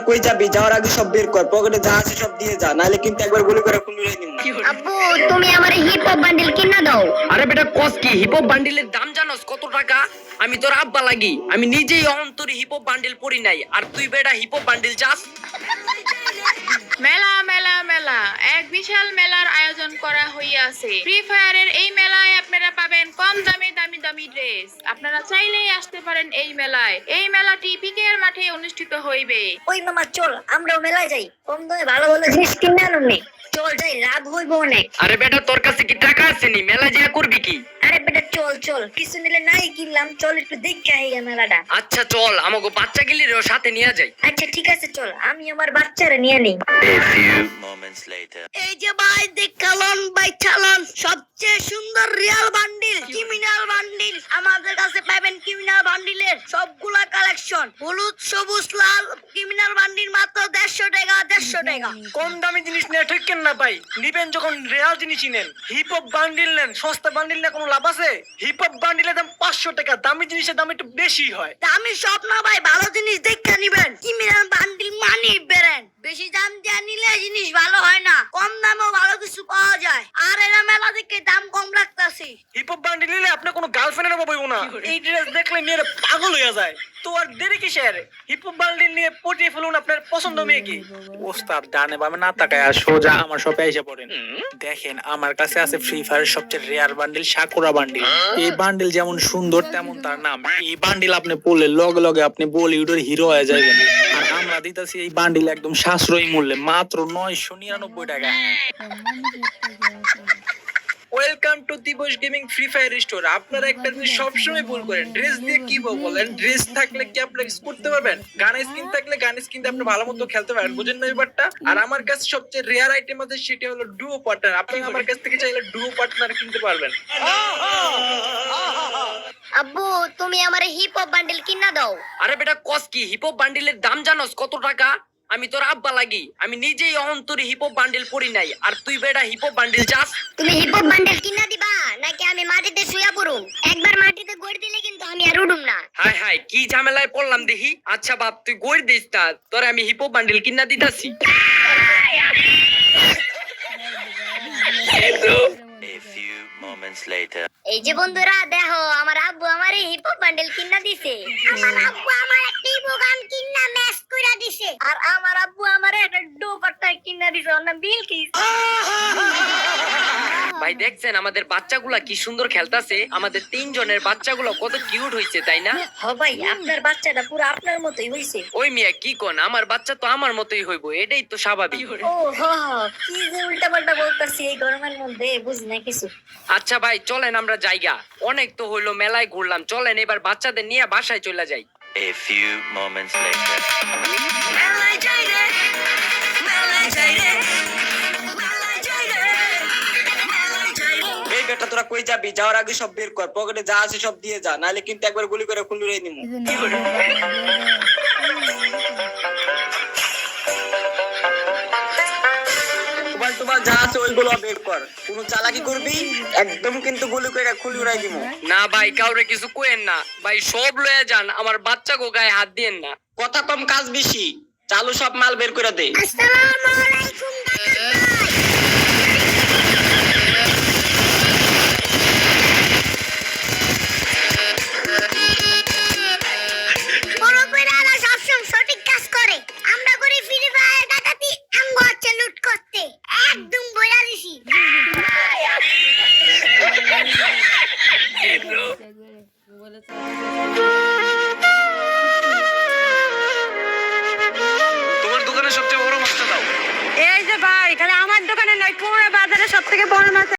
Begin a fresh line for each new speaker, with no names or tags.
কই যাবি? যাওয়ার আগে সব বের কর, পকেটে যা আছে সব দিয়ে যা, নাহলে কিন্তু একবার গুলি করে খুন উড়াই দিমু।
আব্বু তুমি আমার হিপ হপ বান্ডিল কিনা দাও।
আরে বেটা কস কি? হিপ হপ বান্ডিলের দাম জানোস কত টাকা? আমি তোর আব্বা লাগি, আমি নিজেই অন্তরে হিপ হপ বান্ডিল পরি নাই, আর তুই বেটা হিপ হপ বান্ডিল চাস?
মেলা মেলা মেলা এক বিশাল মেলার আয়োজন করা হইয়াছে। ফ্রি ফায়ারের এই মেলায় আপনারা পাবেন কম দামে দামি দামি ড্রেস। আপনারা চাইলেই আসতে পারেন এই মেলায়। এই মেলাটি পিকের মাঠে অনুষ্ঠিত হইবে।
ওই মামা চল আমরাও মেলায় যাই, কম দামে ভালো ভালো জিনিস কিনে আনুন। চল যাই, লাভ হইব অনেক।
আরে বেটা তোর কাছে কি টাকা আছে নি? মেলা যা করবি কি?
আরে বেটা চল চল, কিছু নিলে নাই কিনলাম, চল একটু দেখে আই মেলাটা।
আচ্ছা চল, আমাকে বাচ্চা গিলিরও সাথে নিয়ে যাই।
আচ্ছা ঠিক আছে চল, আমি আমার বাচ্চারা নিয়ে নেই।
A few moments later.
এই যে ভাই দেখালন ভাই চালন, সবচেয়ে সুন্দর রিয়াল বান্ডিল, ক্রিমিনাল বান্ডিল। আমাদের কাছে পাবেন ক্রিমিনাল বান্ডিলের সবগুলা কালেকশন। হলুদ সবুজ লাল ক্রিমিনাল বান্ডিল মাত্র 150 টাকা 150 টাকা।
কম দামি জিনিস নিয়ে ঠিক কেন না ভাই? নিবেন যখন রেয়াল জিনিসই নেন। হিপ হপ বান্ডিল নেন, সস্তা বান্ডিল না কোনো লাভ আছে? হিপ হপ বান্ডিলের দাম 500 টাকা, দামি জিনিসের দাম একটু বেশি হয়।
দামি সব না ভাই, ভালো জিনিস দেখে নিবেন। ক্রিমিনাল বান্ডিল মানি বেরেন, বেশি দাম দিয়ে নিলে জিনিস ভালো হয় না, কম দামেও ভালো কিছু পাওয়া যায়। আর এরা মেলা থেকে দাম কম রাখতাছি।
হিপ হপ বান্ডিল নিলে আপনি কোনো গার্লফ্রেন্ডের অভাব হইব না। এই ড্রেস দেখলে মেয়েরা পাগল হয়ে যায়। তো আর দেরি কিসের? হিপ হপ বান্ডিল নিয়ে পটিয়ে ফেলুন আপনার পছন্দ মেয়ে কি।
ওস্তাদ ডানে বামে না তাকায় আর সোজা আমার শপে এসে পড়েন। দেখেন আমার কাছে আছে ফ্রি ফায়ারের সবচেয়ে রেয়ার বান্ডিল সাকুরা বান্ডিল। এই বান্ডিল যেমন সুন্দর তেমন তার নাম। এই বান্ডিল আপনি পড়লে লগে লগে আপনি বলিউডের হিরো হয়ে যাবেন। আর আমরা দিতেছি এই বান্ডিল একদম সাশ্রয়ী মূল্যে মাত্র 999 টাকা।
ওয়েলকাম টু দিবস গেমিং ফ্রি ফায়ার স্টোর। আপনারা একটা জিনিস সবসময় ভুল করেন, ড্রেস দিয়ে কি বলেন? ড্রেস থাকলে কি আপনি কিছু করতে পারবেন? গানের স্কিন থাকলে গানের স্কিন দিয়ে আপনি ভালো মতো খেলতে পারেন, বুঝেন না ব্যাপারটা? আর আমার কাছে সবচেয়ে রেয়ার আইটেম আছে, সেটা হলো ডুও পার্টনার। আপনি আমার কাছ থেকে চাইলে ডুও পার্টনার কিনতে পারবেন।
আব্বু তুমি আমার হিপ হপ বান্ডিল কিনা দাও।
আরে বেটা কস কি? হিপ হপ বান্ডিলের দাম জানোস কত টাকা? আমি তোর আব্বা লাগি, আমি নিজেই অন্তরে হিপ হপ বান্ডিল পরি নাই, আর তুই বেটা হিপ হপ বান্ডিল চাস?
তুমি হিপ হপ বান্ডিল কিনা দিবা নাকি আমি মাটিতে শুয়া পড়ুম? একবার মাটিতে গড় দিলে কিন্তু আমি আর উঠুম না।
হাই হাই কি ঝামেলায় পড়লাম দেখি। আচ্ছা বাপ তুই গড় দিস না, তোরে আমি হিপ হপ বান্ডিল কিনা দিতাছি।
A few moments later.
এই যে বন্ধুরা দেখো, আমার আব্বু আমারে হিপ হপ বান্ডিল কিনা দিছে। আমার আব্বু আমার একটা ইবোগান কিনা ম্যাচ কইরা দিছে। আর আমার আব্বু আমারে একটা ডোপাট্টা কিনা দিছে, ওর নাম বিলকিস।
ভাই দেখছেন আমাদের বাচ্চাগুলা কি সুন্দর খেলতাছে। আমাদের 3 জনের বাচ্চাগুলো কত কিউট হইছে তাই না?
হ ভাই, আপনার বাচ্চাটা পুরো আপনার মতোই হইছে।
ওই মিয়া কি কোন, আমার বাচ্চা তো আমার মতোই হইব, এটাই তো স্বাভাবিক।
ও হ কি যে উল্টাপাল্টা বলতাছি এই গরমের মধ্যে, বুঝ না কিছু।
আচ্ছা ভাই চলেন আমরা জায়গা, অনেক তো হইলো মেলায় ঘুরলাম, চলেন এবার বাচ্চাদের নিয়ে বাসায় চলে যাই।
A few moments later.
এই বেটা তোরা কই যাবি? যাওয়ার আগে সব বের কর, পকেটে যা আছে সব দিয়ে যা, নাহলে কিন্তু একবার গুলি করে খুন উড়াই দিমু। তোমার যা আছে ওইগুলো বের কর, কোনো চালাকি করবি একদম কিন্তু গুলি করে খুন উড়াই দিমু।
না ভাই কাউরে কিছু কইেন না ভাই, সব লয়ে যান, আমার বাচ্চা গো গায়ে হাত দিয়েন না।
কথা কম কাজ বেশি, চালু সব মাল বের করে দে।
আসসালামু আলাইকুম সঠিক কাজ করে। আমরা করি ফ্রি ফায়ার ডাকাতি, আঙ্গো হচ্ছে লুট করতে। একদম বইরা দিছি।
তোমার দোকানে সবচেয়ে বড় মাছটা দাও।
এই যে ভাই, খালি আমার দোকানে নয় পুরো বাজারে সব থেকে বড় মাছ